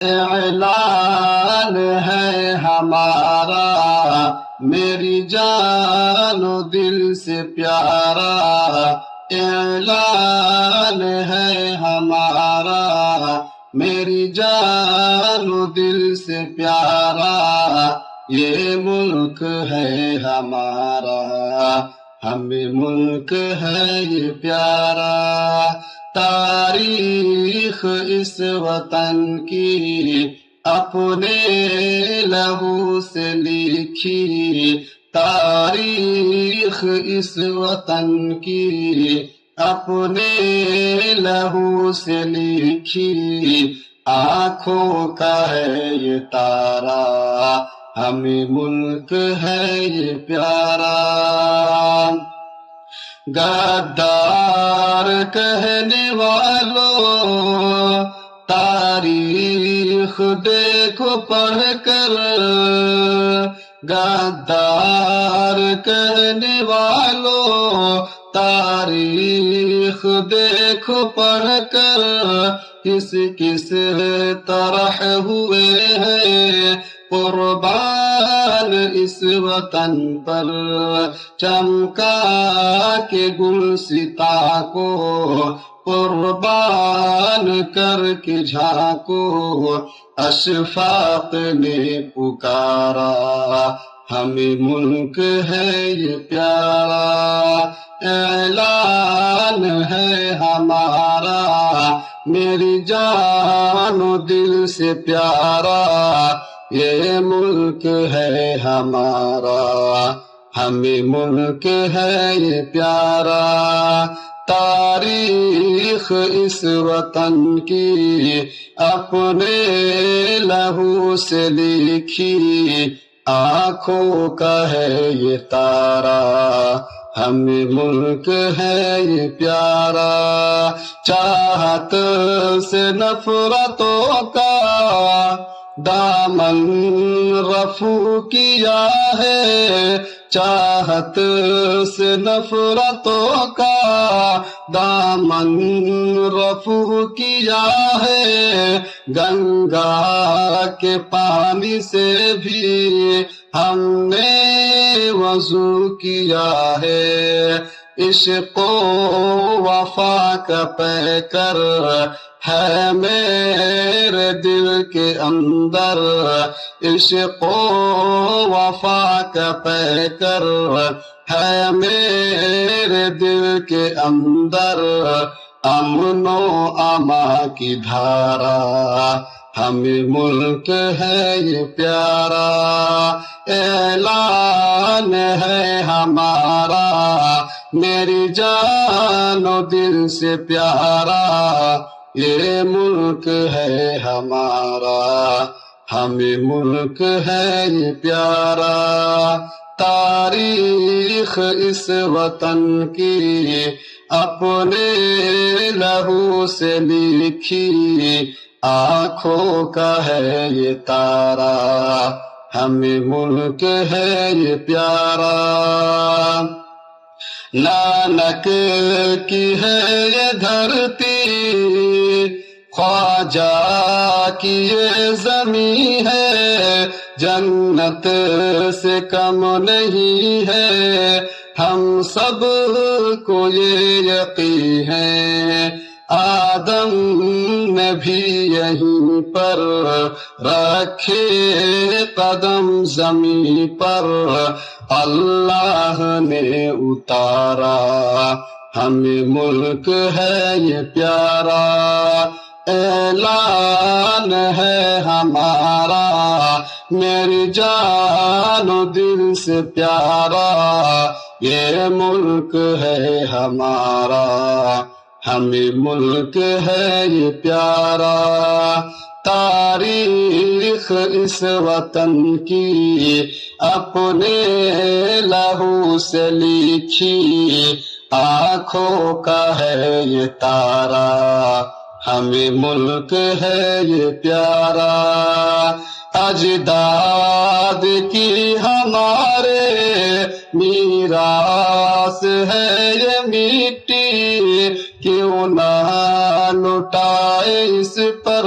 اعلان ہے ہمارا میری جان و دل سے پیارا، اعلان ہے ہمارا میری جان و دل سے پیارا، یہ ملک ہے ہمارا ہمیں ملک ہے یہ پیارا، تاریخ اس وطن کی اپنے لہو سے لکھی، تاریخ اس وطن کی اپنے لہو سے لکھی، آنکھوں کا ہے یہ تارا ہمیں ملک ہے یہ پیارا، غدار کہنے والوں تاریخ دیکھو پڑھ کر، غدار کہنے والوں تاریخ دیکھو پڑھ کر، کس کس طرح ہوئے ہیں قربان اس وطن پر، چمکا کے گلستاں کو قربان کر کے جھانکو، اشفاق نے پکارا ہمیں ملک ہے یہ پیارا، اعلان ہے ہمارا میری جان و دل سے پیارا، یہ ملک ہے ہمارا ہمیں ملک ہے یہ پیارا، تاریخ اس وطن کی اپنے لہو سے لکھی، آنکھوں کا ہے یہ تارا ہمیں ملک ہے یہ پیارا، چاہت سے نفرتوں کا دامن رفو کیا ہے، چاہت سے نفرتوں کا دامن رفو کیا ہے، گنگا کے پانی سے بھی ہم نے وضو کیا ہے، عشق و وفا کا پیکر ہے میرے دل کے اندر، عشق و وفا کا پیکر ہے میرے دل کے اندر، امن و امان کی دھارا ہمیں ملک ہے یہ پیارا، اعلان ہے ہمارا میری جان و دل سے پیارا، یہ ملک ہے ہمارا ہمیں ملک ہے یہ پیارا، تاریخ اس وطن کی اپنے لہو سے لکھی، آنکھوں کا ہے یہ تارا ہمیں ملک ہے یہ پیارا، نانک کی ہے یہ دھرتی خواجہ کی یہ زمین ہے، جنت سے کم نہیں ہے ہم سب کو یہ یقین ہے، آدم نے بھی یہیں پر رکھے قدم زمین پر، اللہ نے اتارا ہمیں ملک ہے یہ پیارا، اعلان ہے ہمارا میری جان و دل سے پیارا، یہ ملک ہے ہمارا ہمیں ملک ہے یہ پیارا، تاریخ اس وطن کی اپنے لہو سے لکھی، آنکھوں کا ہے یہ تارا ہمیں ملک ہے یہ پیارا، اجداد کی ہمارے میراث ہے یہ مٹی، کیوں نہ لٹائے اس پر